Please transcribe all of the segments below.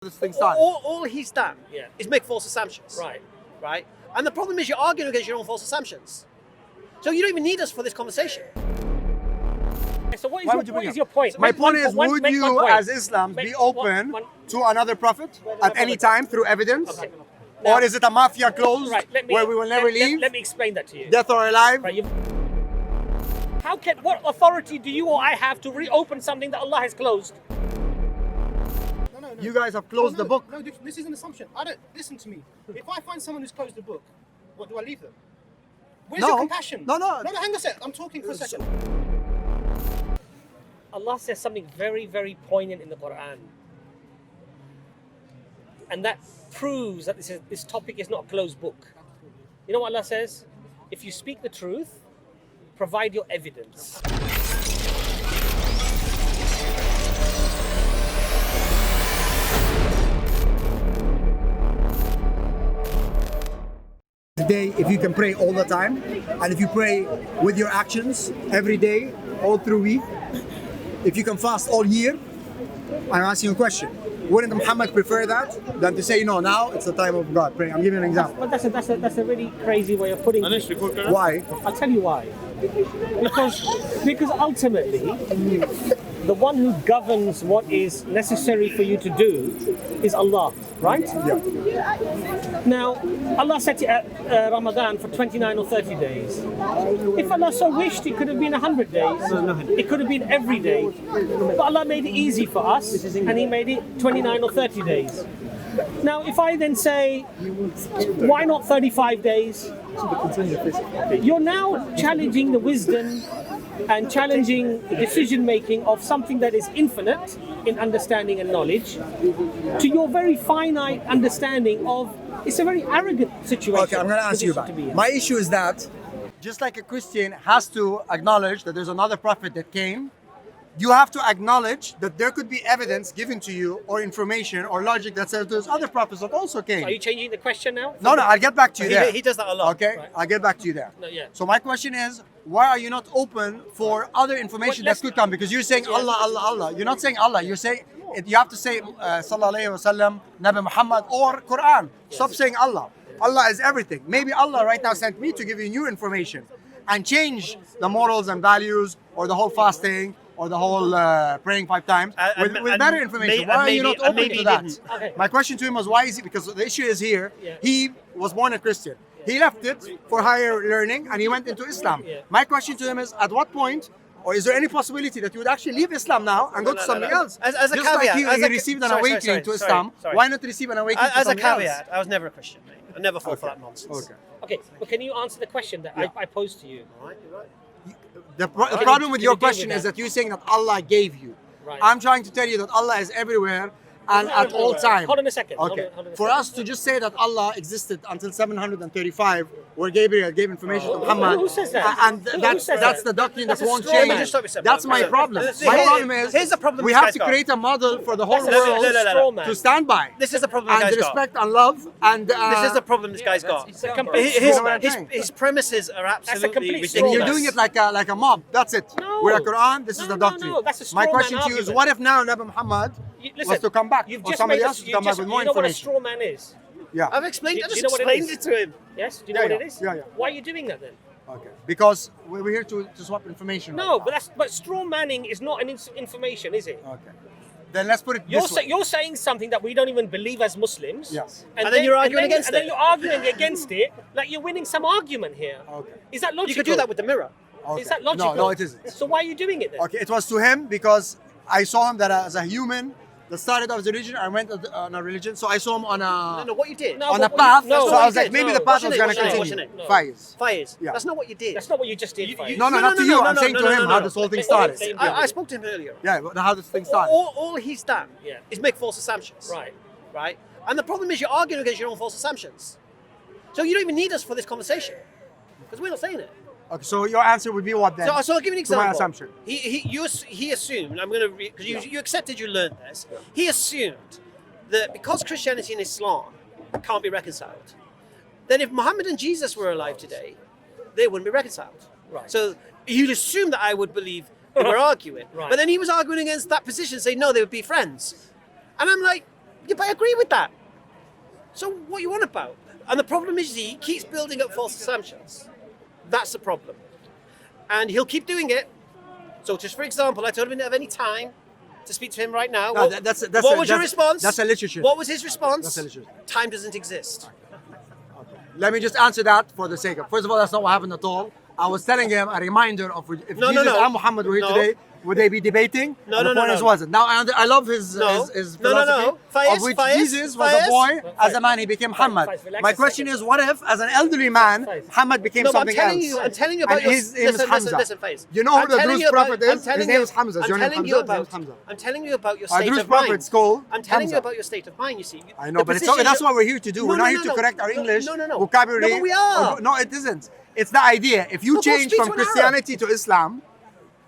this thing started. All he's done is make false assumptions. Right. And the problem is you're arguing against your own false assumptions. So you don't even need us for this conversation. So what is your point? My point is, would you as Islam be open to another prophet at any time through evidence? Okay. Or is it a mafia closed where we will never leave? Let me explain that to you. Death or alive? Right, what authority do you or I have to reopen something that Allah has closed? No. You guys have closed the book. No, this is an assumption. Listen to me. If I find someone who's closed the book, what do I leave them? Where's your compassion? No. Hang on a sec. I'm talking for a second. Allah says something very, very poignant in the Quran. And that proves that this topic is not a closed book. You know what Allah says? If you speak the truth, provide your evidence. Today, if you can pray all the time, and if you pray with your actions every day, all through week, if you can fast all year, I'm asking you a question. Wouldn't Muhammad prefer that than to say, no, now it's the time of God praying? I'm giving an example. But that's a really crazy way of putting it. Why? I'll tell you why. Because ultimately, the one who governs what is necessary for you to do is Allah, right? Yeah. Now, Allah set Ramadan for 29 or 30 days. If Allah so wished, it could have been 100 days. It could have been every day. But Allah made it easy for us, and He made it 29 or 30 days. Now, if I then say, why not 35 days? You're now challenging the wisdom and challenging the decision making of something that is infinite in understanding and knowledge to your very finite understanding of. It's a very arrogant situation. Okay, I'm going to answer you back. My issue is that just like a Christian has to acknowledge that there's another prophet that came, you have to acknowledge that there could be evidence given to you or information or logic that says there's other prophets that also came. So are you changing the question now? No, I'll get back to you there. He does that a lot. Okay, Right. I'll get back to you there. No, yeah. So my question is, why are you not open for other information that could come? Because you're saying Allah. You're not saying Allah. You're saying you have to say Sallallahu Alaihi Wasallam, Nabi Muhammad, or Quran. Stop saying Allah. Allah is everything. Maybe Allah right now sent me to give you new information and change the morals and values or the whole fasting or the whole praying 5 times with better information. Why are you not open to that? Okay. My question to him was, why is he? Because the issue is here. Yeah. He was born a Christian. He left it for higher learning and he went into Islam. Yeah. My question to him is, at what point, or is there any possibility that you would actually leave Islam now and go to something else? As a Just caveat, like he received an awakening to Islam, why not receive an awakening to As a something else? caveat, I was never a Christian, mate. I never fought for that nonsense. Okay. Okay, but can you answer the question that I posed to you? The problem with can your you deal question with is that? that you're saying that Allah gave you. Right. I'm trying to tell you that Allah is everywhere and at all times. Hold on a second. Okay. Hold on a For second. us to just say that Allah existed until 735, where Gabriel gave information to Muhammad, Who says that? and Who that's says that's that? the doctrine that That's a won't straw man. change. Just stop yourself. That's my problem. My problem is here's the problem we this have guy's to got. create a model for the whole That's a world straw man. to stand by. This is the problem this And guy's respect got. and love and This is the problem this guy's got. It's a complete His, straw man. his premises are absolutely complete straw ridiculous. You're doing it like a mob. That's it. No. We're a Quran. This is the No, doctrine. that's a straw My man question to you is, argument. what if now Nabi Muhammad was to come back, You've or just somebody made else to come back with more you know what a information? straw man is? Yeah. I've explained. I Do you just know what it explained is? it to him. Yes? Do you know Yeah, what yeah. it is? Yeah, yeah. Why are you doing that then? Okay. Because we're here to swap information. No, right now. but straw manning is not an information, is it? Okay. Then let's put it this way. You're saying something that we don't even believe as Muslims. Yes. And then you're arguing against and then it. you're arguing against it like you're winning some argument here. Okay. Is that logical? You could do that with the mirror. Okay. Is that logical? No, it isn't. So why are you doing it then? Okay, it was to him because I saw him that as a human that started off as a religion. I went on a religion, so I saw him on No, what you did. No, a but path. no, so what I was you like, did, maybe no. the path was What's going your to name? continue. What's your name? Faiz. Fires. Yeah. That's not what you did. That's not what you just did. Faiz. No, not to you. I'm saying to him how this whole thing started. I spoke to him earlier. Yeah, but how this thing started. All he's done Yeah. is make false assumptions. Right. And the problem is you're arguing against your own false assumptions. So you don't even need us for this conversation because we're not saying it. Okay, so your answer would be what then? So I'll give you an To example. my assumption. He assumed. I'm going to because you accepted you learned this. He assumed that because Christianity and Islam can't be reconciled, then if Muhammad and Jesus were alive today, they wouldn't be reconciled. Right. So you'd assume that I would believe they were arguing. Right. But then he was arguing against that position, saying no, they would be friends. And I'm like, Yeah, but I agree with that. So what are you on about? And the problem is he keeps building up false assumptions. That's the problem. And he'll keep doing it. So just for example, I told him he didn't have any time to speak to him right now. No, what was your response? That's a literature. What was his response? That's a literature. Time doesn't exist. Let me just answer that for the sake of. First of all, that's not what happened at all. I was telling him a reminder of if No, Jesus no. and Muhammad were here No. today, would they be debating? No, And no, the no, point no. is wasn't. Now I love his philosophy, Faiz, of which Faiz, Jesus was Faiz. a boy. As a man, he became Muhammad. Faiz, relax My a question second. is, what if, as an elderly man, Faiz. Muhammad became No, but I'm something telling else? you, I'm telling you about and your. his name is Hamza. Listen, Faiz. You know who I'm the telling Druze you about- prophet I'm is? telling His name you- is Hamza. Is I'm your name telling Hamza? you His name is about. Hamza. I'm telling you about your Our state Druze of mind. prophet's called I'm telling Hamza. you about your state of mind. You see. I know, The but it's position that's you- what we're here to do. No, We're no, not no, here to no. correct our No, English no. vocabulary. No, but we are. No, it isn't. It's the idea. If you Well, go change speak from to an Christianity to Islam,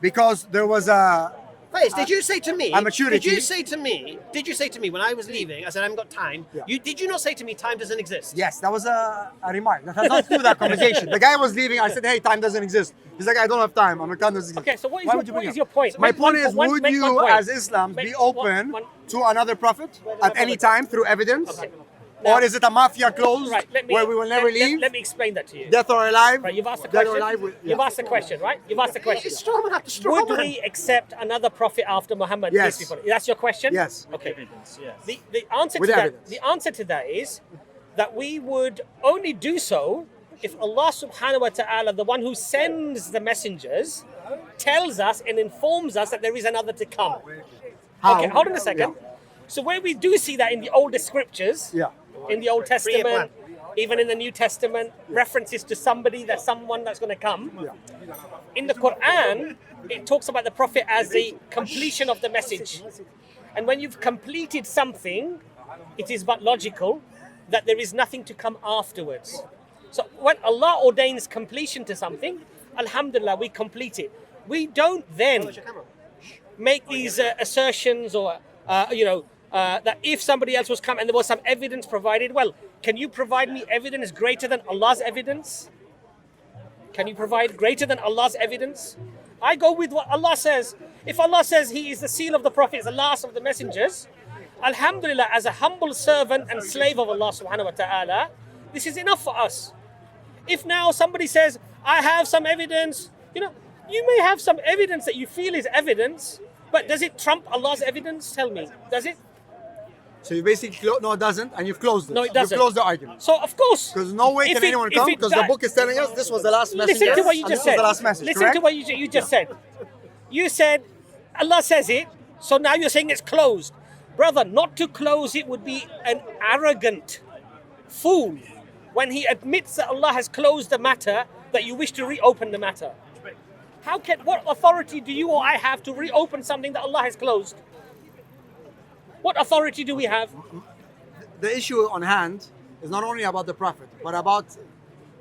because there was a Faiz, did you say to me? a maturity. Did you say to me when I was leaving? I said I haven't got time. Yeah. Did you not say to me time doesn't exist? yes, that was a remark. That has nothing to do with that conversation. The guy was leaving. I said, "Hey, time doesn't exist." He's like, "I don't have time." I'm like, "Time doesn't exist." Okay, so what is Why your, would you what bring is it your up? point? My Make point one- is, one- would make one you, point. as Islam, Make be open one- to another prophet at any time through evidence, Okay. or Now- is it a mafia closed Right, let me, where we will never leave, Let me explain that to you. death or alive? Right, you've asked the Dead or question. alive, You've yeah. asked the question, right? You've asked the question. It's strawman after strawman. Would we accept another prophet after Muhammad? Yes. peace be upon him? That's your question? Yes. Okay. The answer With to that, evidence. the answer to that is that we would only do so if Allah subhanahu wa ta'ala, the one who sends the messengers, tells us and informs us that there is another to come. How? Okay, hold on a second. So where we do see that in the oldest scriptures, Yeah. in the Old Testament, even in the New Testament, references to someone that's going to come. In the Quran, it talks about the Prophet as the completion of the message. And when you've completed something, it is but logical that there is nothing to come afterwards. So when Allah ordains completion to something, alhamdulillah, we complete it. We don't then make these assertions or, that if somebody else was come and there was some evidence provided, well, can you provide me evidence greater than Allah's evidence? Can you provide greater than Allah's evidence? I go with what Allah says. If Allah says He is the seal of the prophets, the last of the messengers, alhamdulillah, as a humble servant and slave of Allah subhanahu wa ta'ala, this is enough for us. If now somebody says, I have some evidence, you may have some evidence that you feel is evidence, but does it trump Allah's evidence? Tell me, does it? So you basically no, it doesn't, and you've closed it. No, it doesn't. You've closed the argument. So of course, Because no way if can it- anyone if come, it because the di- book is telling us this was the last message. Listen to what you and just this said. was the last message, Listen correct? to what you just said. You said Allah says it, so now you're saying it's closed. Brother, not to close it would be an arrogant fool when he admits that Allah has closed the matter, that you wish to reopen the matter. What authority do you or I have to reopen something that Allah has closed? What authority do we have? The issue on hand is not only about the Prophet, but about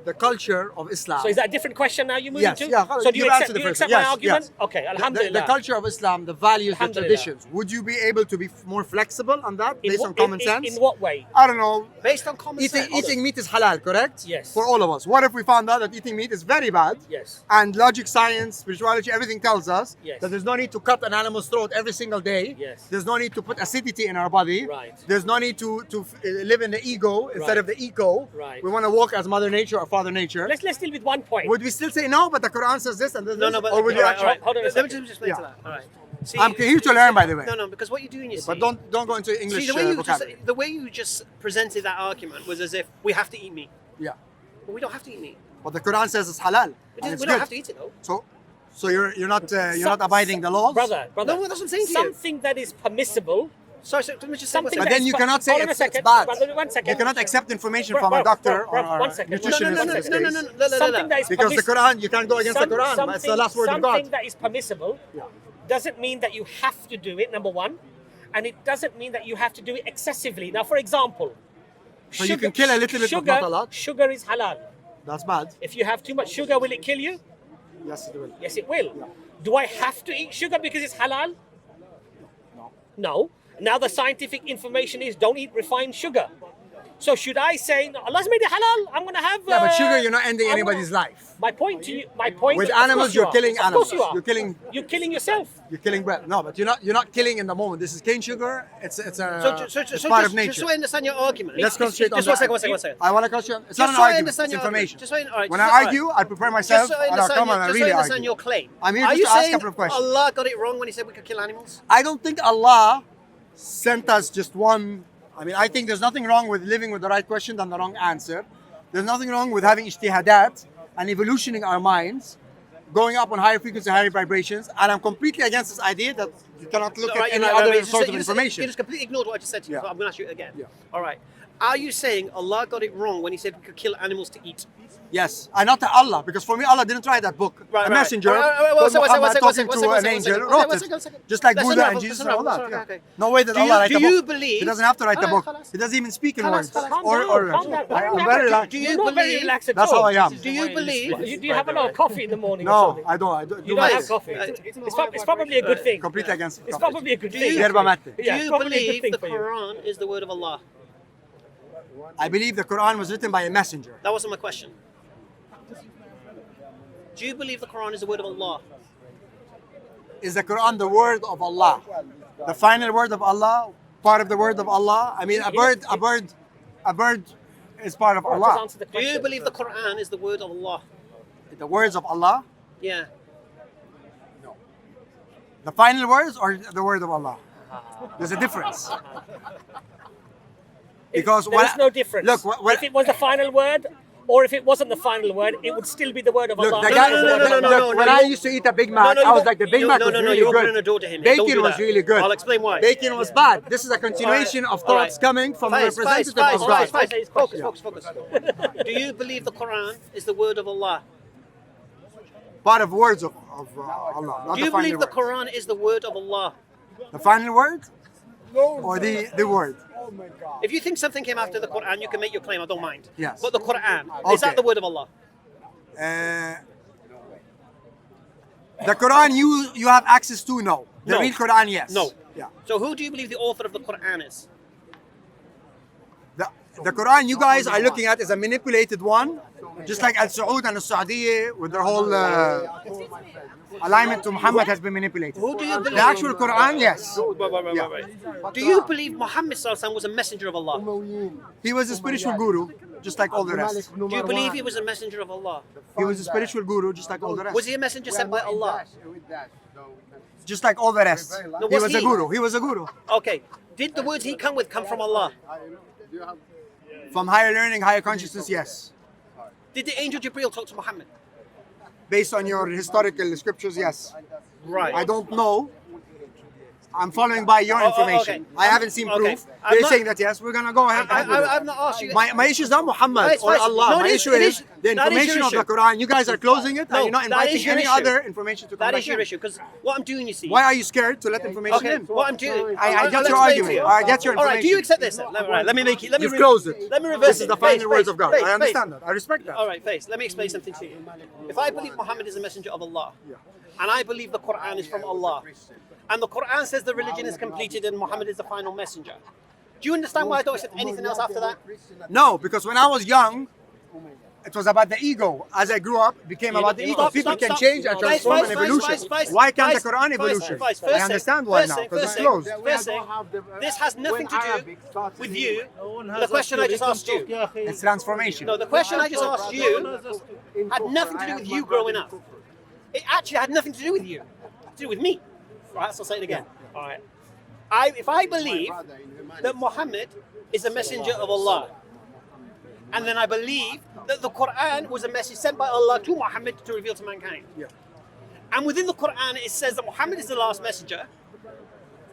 the culture of Islam. So is that a different question now you're moving Yes, to? yeah. So do you You've accept, answered the do you first accept one. my Yes, argument? yes. Okay, The alhamdulillah. culture of Islam, the values, the Alhamdulillah. traditions. Would you be able to be more flexible on that based on common sense? In what way? I don't know. Based on common sense. Eating meat is halal, correct? Yes. For all of us. What if we found out that eating meat is very bad? Yes. And logic, science, spirituality, everything tells us Yes. that there's no need to cut an animal's throat every single day. Yes. There's no need to put acidity in our body. Right. There's no need to live in the ego instead Right. of the eco. Right. We want to walk as Mother Nature or Father Nature. Let's deal with one point. Would we still say no, but the Quran says this and this? No, but or would you all right, actually? all right. Hold on a Let me second. just explain to Yeah. that. All right. See, I'm here to learn, by the way. No, because what you're doing, you see. But don't go into English See, vocabulary. the way you just presented that argument was as if we have to eat meat. Yeah. But we don't have to eat meat. But the Quran says it's halal. We and don't, it's we don't good. have to eat it though. So you're not abiding the laws. Brother, No, that's what I'm saying to you. something that is permissible. Sorry, let me just say Something one But that then is you per- cannot say hold on a it's second. bad. Brother, 1 second. You cannot accept information Bro, from a bro, doctor bro, or 1 second. nutritionist. No, these no, days. Something that is Because the Quran, you can't go against the Quran. Something, It's the last word of God. something that is permissible doesn't mean that you have to do it, number one. And it doesn't mean that you have to do it excessively. Now, for example, So you can kill a little bit, but not a lot. Sugar is halal. That's bad. If you have too much sugar, will it kill you? Yes, it will. Yes, it will. Do I have to eat sugar because it's halal? No. Now the scientific information is don't eat refined sugar. So should I say, no, Allah's made it halal, I'm going to have... Yeah, but sugar, you're not ending I'm anybody's gonna- life. My point to you, my point... With of course animals, you you're are. killing Of animals. course you are. You're killing yourself. killing bread. No, but you're not killing in the moment. This is cane sugar. It's part of nature. Just so I understand your argument. Let's concentrate on Just one second. I want to concentrate. It's Just not an so I argument. understand It's your information. argument. When I argue, I prepare myself Just so I and I'll come and I understand, really understand argue. your claim. I'm here Are just you to ask a saying couple of questions. Allah got it wrong when he said we could kill animals? I don't think Allah sent us just one. I mean, I think there's nothing wrong with living with the right question than the wrong answer. There's nothing wrong with having ijtihadat and evolutioning our minds, going up on higher frequency, higher vibrations. And I'm completely against this idea that you cannot look at any other source of information. You just completely ignored what I just said to you. Yeah. So I'm going to ask you it again. Yeah. All right. Are you saying Allah got it wrong when he said we could kill animals to eat? Yes, and not to Allah, because for me, Allah didn't write that book. Right, a right. messenger, One second, Muhammad one talking second, to one an second, angel, one wrote second, one second. it. Just like Let's Buddha unravel, and Jesus let's and all unravel, that. okay, Yeah. okay. No way that Do Allah you- write do a you book. believe- He doesn't have to write the book. Khalas. He doesn't even speak in Khalas, words. khalas. Calm Or down, calm down. I'm very relaxed. Do You're you not very believe? relaxed at That's all. how I am. Do you believe? Do you have a lot of coffee in the morning or No, something? I don't. You don't have Guys, coffee. it's It's probably a good thing. Completely against It's coffee. probably a good Do thing. you- Yerba mate. Do Yeah, you probably a good believe thing the for you. Quran is the word of Allah? I believe the Quran was written by a messenger. That wasn't my question. Do you believe the Quran is the word of Allah? Is the Quran the word of Allah? The final word of Allah? Part of the word of Allah? I mean, a bird is part of Just Allah. answer the Do you question. believe the Quran is the word of Allah? The words of Allah? Yeah. The final words or the word of Allah? There's a difference. Because There is no difference. Look, if it was the final word, or if it wasn't the final word, it would still be the word of look, Allah. the guy, no, when I used to eat a Big Mac, No, I was like, the Big Mac was no, really you're good. opening a door to him. Don't Bacon do was that. really good. I'll explain why. Bacon was bad. This is a continuation of All right. thoughts coming from the Faiz, representative Faiz, of Faiz, God. Faiz, Focus, focus. Do you believe the Quran is the word of Allah? Part of words of Allah, not Do you the final believe the word. Quran is the word of Allah? The final word? Or the word? If you think something came after the Quran, you can make your claim. I don't mind. Yes. But the Quran, is Okay. that the word of Allah? The Quran you have access to? No. The No. real Quran, yes. No. Yeah. So who do you believe the author of the Quran is? The Quran you guys are looking at is a manipulated one, just like Al Saud and Al Saudi with their whole alignment to Muhammad has been manipulated. Who do you believe? The actual Quran, yes. Right. Do you believe Muhammad Sallallahu Alaihi Wasallam was a messenger of Allah? He was a spiritual guru, just like all the rest. Do you believe he was a messenger of Allah? He was a spiritual guru, just like all the Was rest. he a messenger sent by Allah? Just like all the rest. No, He was was a he? guru. He was a guru. Okay. Did the words he come with come from Allah? From higher learning, higher consciousness, yes. Did the angel Jibreel talk to Muhammad? Based on your historical scriptures, yes. Right. I don't know. I'm following by your Oh, information. okay. I haven't seen Okay. proof. I'm They're not- saying that yes, we're gonna go ahead. I've not asked you. My issue is not Muhammad It's or fine. Allah. No, My it issue is- is the that is your information of the issue. Quran. You guys are closing it No, and you're not that is inviting your any issue. other information to come That back is your in. issue. Because what I'm doing, you see. Why are you scared to let information Okay. in? What I'm doing. I I'll get your explain to argument. you. I get your All right. Do you information. accept this? Then? Let me make it. Let me You've closed it. Let me reverse This is it. the final Face, words of God. face, I understand that. I respect that. All right, Face. Let me explain something to you. If I believe Muhammad is a messenger of Allah, and I believe the Quran is from Allah, and the Quran says the religion is completed and Muhammad is the final messenger, do you understand why I don't accept anything else after that? No, because when I was young, it was about the ego. As I grew up, it became about the ego. Stop, People stop, can stop. change and Vice, transform vice, and vice, evolution. vice, vice, Why can't vice, the Quran vice, evolution? vice, first I thing, understand why first now thing, because first it's closed. thing. First thing, this has nothing to do with you. The question I just asked you. It's transformation. No, the question I just asked you had nothing to do with you growing up. It actually had nothing to do with you. It had to do with me. Right, so I'll say it again. All right. If I believe that Muhammad is a messenger of Allah, and then I believe that the Quran was a message sent by Allah to Muhammad to reveal to mankind. Yeah. And within the Quran it says that Muhammad is the last messenger.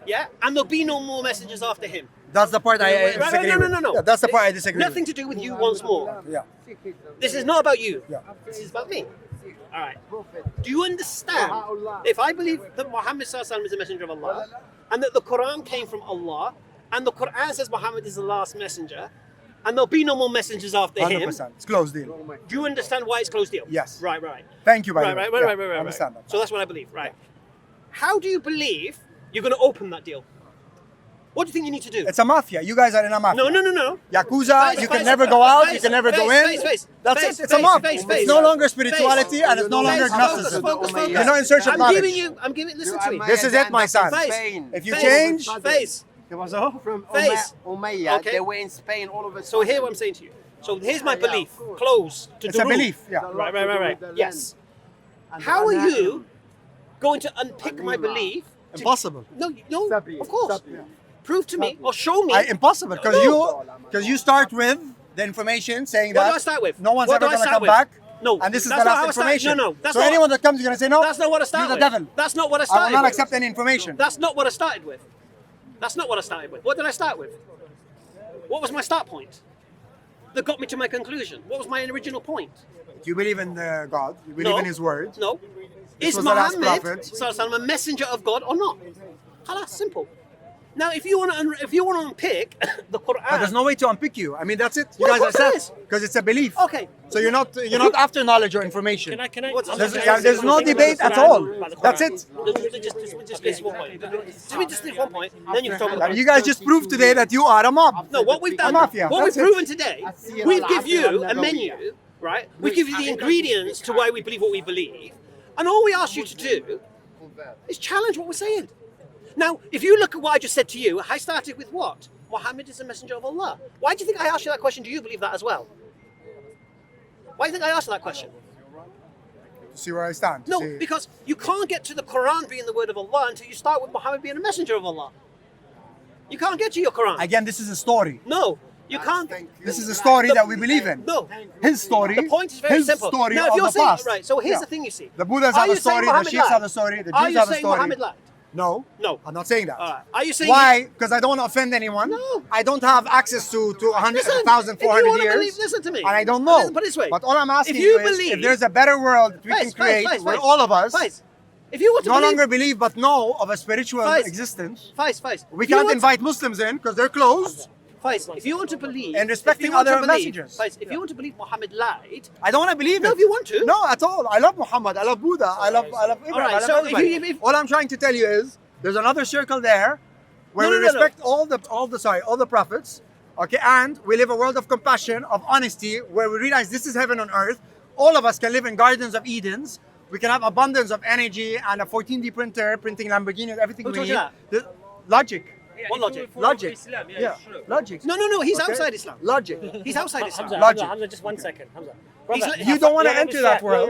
Yeah? And there'll be no more messengers after him. That's the part I disagree with. No. Yeah, that's the part I disagree Nothing with. to do with you once more. Yeah. This is not about you. Yeah. This is about me. All right. Do you understand? If I believe that Muhammad Sallallahu Alaihi Wasallam is a messenger of Allah, and that the Quran came from Allah, and the Quran says Muhammad is the last messenger, and there'll be no more messengers after him, 100%. It's closed deal. do you understand why it's closed deal? Yes. Right. Thank you, by the Right. way. Yeah, I I understand that. So that's what I believe. Right. How do you believe you're going to open that deal? What do you think you need to do? It's a mafia. You guys are in a mafia. No. Yakuza, Face, you can face, never go out, face, you can never go face, in. face, face, That's face, it. It's a face, mob. face, It's face, no longer face, spirituality and it's no longer Gnosticism. Focus. You're not in search of knowledge. Listen to me. This is it, my son. Face. If you Face. change, Face. From Face. Umayyad, Okay. they were in Spain all of a So sudden. hear what I'm saying to you. So here's my belief. Close to it's a Durud. belief. Yeah. Right. Yes. How are you going to unpick my belief? Impossible. No, of course. Prove to me or show me. Impossible because you start with the information saying What that do I start with? no one's What ever do I going to start come with? back. No, And this is that's the not how last I start. information. No, that's so not anyone that comes is going to say no. That's not what I started You're with. the devil. That's not what I I started will not with. accept any information. That's not what I started with. That's not what I started with. What did I start with? What was my start point? That got me to my conclusion. What was my original point? You believe in God. You believe No. in His word. No. This Is was the last Muhammad prophet. sallallahu a messenger of God or not? Khalas, simple. Now, if you want to unpick the Quran, But there's no way to unpick you. I mean, that's it. You Well, of guys course there accept is. because it's a belief. Okay. So you're not after knowledge or information. Can I? What's- There's no debate at all. That's it. Just this one point. Just this one point. Then you can talk about You guys just proved today that you are a mob. No, what we've done, A mafia. what we've That's it. proven today, we give you a menu, right? We give you the ingredients to why we believe what we believe, and all we ask you to do is challenge what we're saying. Now, if you look at what I just said to you, I started with what? Muhammad is a messenger of Allah. Why do you think I asked you that question? Do you believe that as well? Why do you think I asked you that question? See where I stand. No, See. because you can't get to the Quran being the word of Allah until you start with Muhammad being a messenger of Allah. You can't get to your Quran. Again, this is a story. No, you can't. This is a story that we believe in. No. His story. The point is very his simple. story Now, if of you're the saying, past. right, so here's Yeah. the thing you see. The Buddhas Are have you a saying story, the Muhammad Sheikhs lied? have a story, the Are Jews you have a saying story. Muhammad lied? No. No. I'm not saying that. All right. Are you saying Why? Because I don't want to offend anyone. No. I don't have access to 100, Listen, if you 1,400 wanna years. believe- listen to me. And I don't know. Listen, put it this way. But all I'm asking If you you is believe- if there's a better world that we can Face, create face, where face. all of us Face. If you want to no believe, longer believe but know of a spiritual Face. existence, face. we If you can't want invite Muslims in because they're closed. Face. If you want to believe, And respecting if you want to other believe- messengers. Face. If you want to believe Muhammad lied, I don't want to believe No, it. if you want to. No, at all. I love Muhammad. I love Buddha. I love Ibrahim. All right, I love so if everybody. you- if- all I'm trying to tell you is there's another circle there where No, we no, no, respect all the prophets. Okay, and we live a world of compassion, of honesty, where we realize this is heaven on earth. All of us can live in gardens of Edens. We can have abundance of energy and a 14D printer printing Lamborghinis, everything Who we told need. you that? Logic. What logic? Logic. Yeah. Logic. No. He's Okay? outside Islam. Logic. He's outside Islam. Logic. Just 1 second. Hamza. You don't wanna enter that world.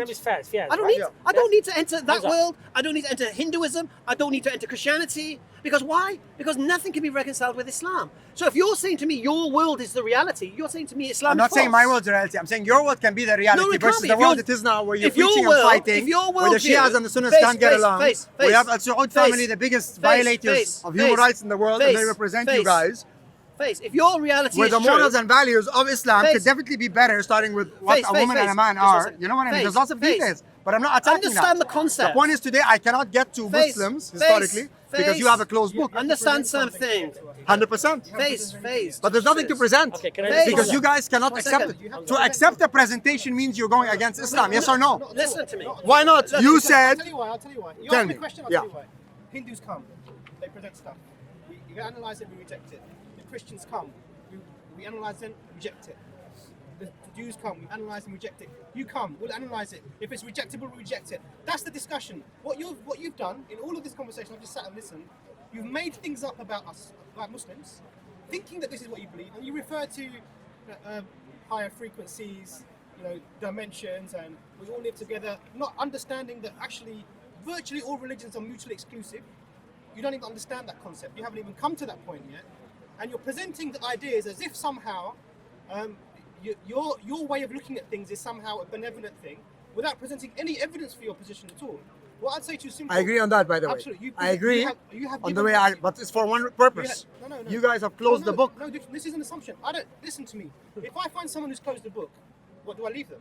I don't need to enter that Hamza. world. I don't need to enter Hinduism. I don't need to enter Christianity. Because why? Because nothing can be reconciled with Islam. So if you're saying to me your world is the reality, you're saying to me Islam I'm is not saying my false. world's the reality. I'm saying your world can be the reality No, it can't versus be. the If world your- it is now, where you're if your preaching world- and fighting, if your where the worldview- Shias and the Sunnis face, can't get face, along. face, we have Al face, Saud face, family, the biggest face, violators face, of human face, rights in the world, and they face, represent you face. guys. Face. If your reality Where is the true, morals and values of Islam Face. could definitely be better, starting with what Face, a face, woman and face. a man Just one are. second. You know what I mean? Face, There's lots of face. details, but I'm not attacking Understand that. the concept. The point is today I cannot get to Face, Muslims face, historically because face. you have a closed book. understand something. 100%. Face. But there's nothing to present. Okay, can I Face. Because you guys cannot One accept second. it. To accept a presentation means you're going against Islam. Yes or no? Listen to me. Why not? You I'll said. tell you why. You Tell asked me me. a question, I'll Yeah. tell you why. Hindus come, they present stuff. We analyze it, we reject it. The Christians come, we analyze them, reject it. The Jews come, we analyze and reject it. You come, we'll analyze it. If it's rejectable, we reject it. That's the discussion. What you've done in all of this conversation, I've just sat and listened, you've made things up about us, about Muslims, thinking that this is what you believe, and you refer to higher frequencies, dimensions, and we all live together, not understanding that actually virtually all religions are mutually exclusive. You don't even understand that concept. You haven't even come to that point yet, and you're presenting the ideas as if somehow your way of looking at things is somehow a benevolent thing, without presenting any evidence for your position at all. What I'd say to you simply, I agree on that, by the way. Absolutely. I agree You have on the given- way I. But it's for one purpose. No. You guys have closed No, the book. No, this is an assumption. I don't listen to me. If I find someone who's closed the book, what do I leave them?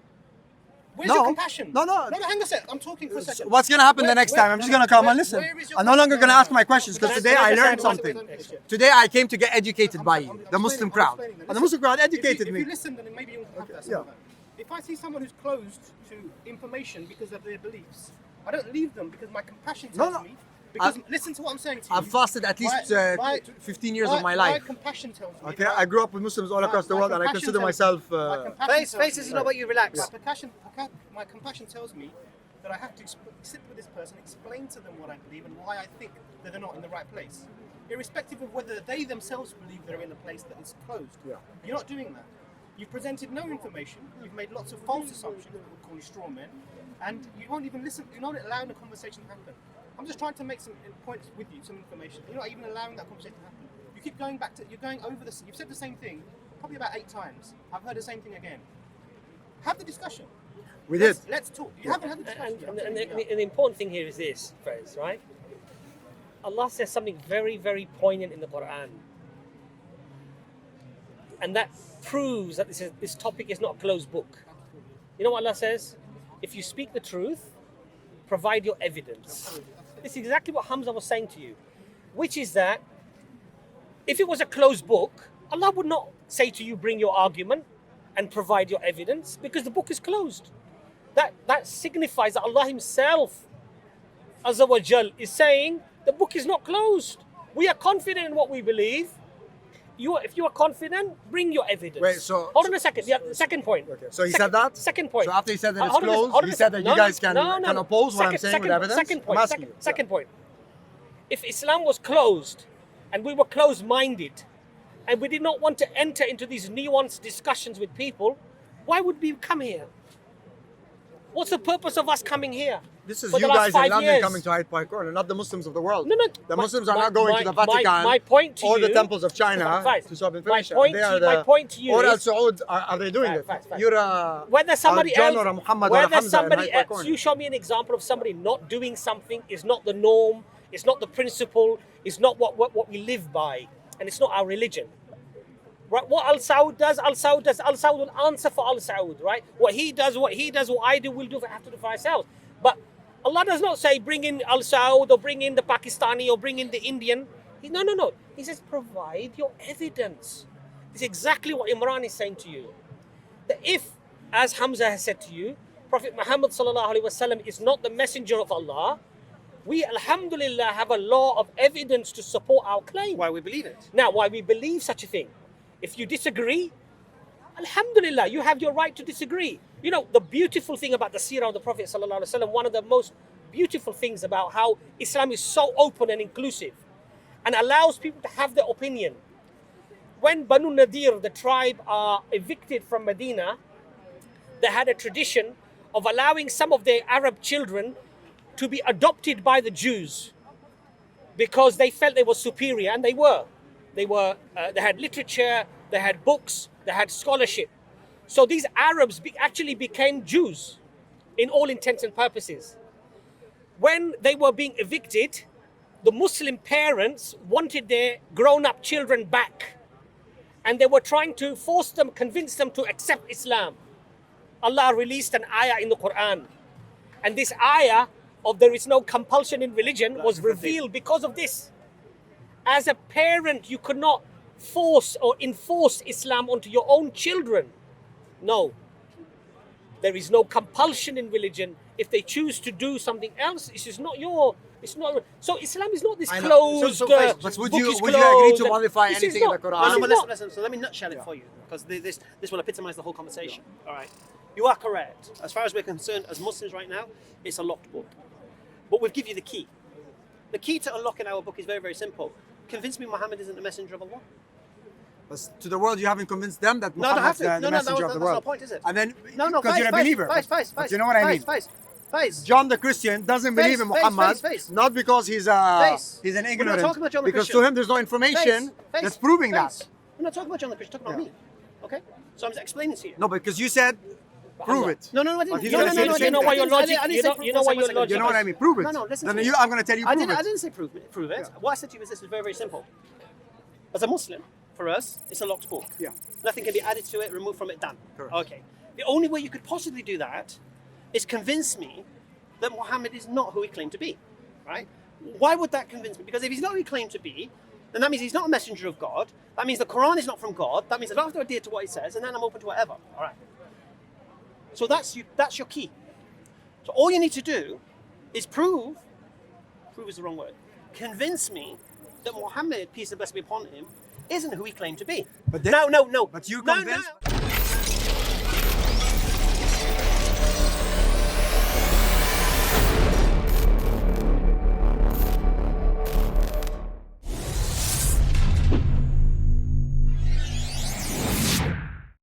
Where's No. your compassion? No. No, hang on a sec. I'm talking for a second. What's gonna happen the Where- next where- time? I'm just gonna come where- and listen. where is your I'm no longer compassion? gonna ask my questions because Can I- today can I I just learned say one something. second? Today I came to get educated by you, I'm the Muslim explaining, crowd, I'm explaining. and the Muslim crowd educated if me. you listen, then maybe you'll have that. yeah. If I see someone who's closed to information because of their beliefs, I don't leave them because my compassion tells No. me. Because listen to what I'm saying to you. I've fasted at least 15 years of my My life. compassion tells me. Okay, I grew up with Muslims all across the world, and I consider myself. Face, this is not about you. Relax. My compassion tells me that I have to sit with this person, explain to them what I believe and why I think that they're not in the right place, irrespective of whether they themselves believe they're in a place that is closed. Yeah. You're not doing that. You've presented no information. You've made lots of false assumptions that would call you straw men, and you won't even listen. You're not allowing the conversation to happen. I'm just trying to make some points with you, some information. You're not even allowing that conversation to happen. You keep going back to. You're going over this. You've said the same thing probably about 8 times. I've heard the same thing again. Have the discussion. We did. Let's talk. You haven't had the discussion. And the important thing here is this, friends, right? Allah says something very, very poignant in the Quran. And that proves that this topic is not a closed book. You know what Allah says? If you speak the truth, provide your evidence. This is exactly what Hamza was saying to you. Which is that if it was a closed book, Allah would not say to you, bring your argument and provide your evidence, because the book is closed. That signifies that Allah Himself, Azza wa Jal, is saying the book is not closed. We are confident in what we believe. If you are confident, bring your evidence. Wait, so hold on a second. The second point. Okay. So he said that. Second point. So after he said that it's Hold on a closed, second. he said that you guys can oppose what I'm saying with evidence. Second point. I'm asking you. Second point. If Islam was closed and we were closed-minded and we did not want to enter into these nuanced discussions with people, why would we come here? What's the purpose of us coming here? This is for the you last guys in 5 London years? coming to Hyde Park Corner, not the Muslims of the world. No. The Muslims are not going to the Vatican my point to or the you- temples of China Faiz, to swap my information. point They to- are my point to you or Al is- Saud are they doing it? Faiz. You're a Whether somebody Al John else, or a Muhammad or a whether Hamza in somebody Hyde Park else, Corner. you show me an example of somebody not doing something is not the norm, it's not the principle, it's not what we live by, and it's not our religion. Right? What Al Saud does, Al Saud will answer for Al Saud, right? What he does, what I do, we'll have to do for ourselves. But Allah does not say bring in Al Saud or bring in the Pakistani or bring in the Indian. No. He says provide your evidence. This is exactly what Imran is saying to you. That if, as Hamza has said to you, Prophet Muhammad sallallahu alaihi wasallam is not the messenger of Allah, we alhamdulillah have a law of evidence to support our claim. Why we believe it. Now, why we believe such a thing. If you disagree, alhamdulillah, you have your right to disagree. You know, the beautiful thing about the seerah of the Prophet sallallahu alaihi wasallam, one of the most beautiful things about how Islam is so open and inclusive and allows people to have their opinion. When Banu Nadir, the tribe, are evicted from Medina, they had a tradition of allowing some of their Arab children to be adopted by the Jews because they felt they were superior, and they were. They had literature, they had books, they had scholarship. So these Arabs actually became Jews in all intents and purposes. When they were being evicted, the Muslim parents wanted their grown-up children back. And they were trying to convince them to accept Islam. Allah released an ayah in the Quran. And this ayah of there is no compulsion in religion was revealed because of this. As a parent, you could not force or enforce Islam onto your own children. No. There is no compulsion in religion. If they choose to do something else, it's not. So Islam is not this I know. closed. But would you agree to modify This is anything in not- the No, Quran? but listen. So let me nutshell it for you, because this will epitomise the whole conversation. All right, you are correct. As far as we're concerned, as Muslims right now, it's a locked book. But we'll give you the key. The key to unlocking our book is very, very simple. Convince me Muhammad isn't the messenger of Allah. But to the world, you haven't convinced them that No, I Muhammad's have to. the No, messenger of that's the not world. the point, is it? And then, No, because you're a believer. But you know what I mean? Face. John the Christian doesn't believe in Muhammad, Face. not because he's an We're not ignorant, talking about John the because Christian. to him there's no information that's proving that. We're not talking about John the Christian, we're talking about me. Okay? So I'm just explaining to you. No, because you said prove it. No, I didn't. But he's No, gonna say the you same know thing. why your logic. I didn't You say know, prove you know it. why One your second. logic. You know what I mean? Prove it. No, listen Then to me. I'm going to tell you I prove didn't it. say prove it. What I said to you is this is very, very simple. As a Muslim, for us, it's a locked book. Yeah. Nothing can be added to it, removed from it, done. Correct. Okay. The only way you could possibly do that is convince me that Muhammad is not who he claimed to be. Right? Why would that convince me? Because if he's not who he claimed to be, then that means he's not a messenger of God. That means the Quran is not from God. That means I don't have to adhere to what he says, and then I'm open to whatever. All right. So that's your key. So all you need to do is prove is the wrong word. convince me that Muhammad, peace and blessing be upon him, isn't who he claimed to be. But then- no. But you No, convinced. no.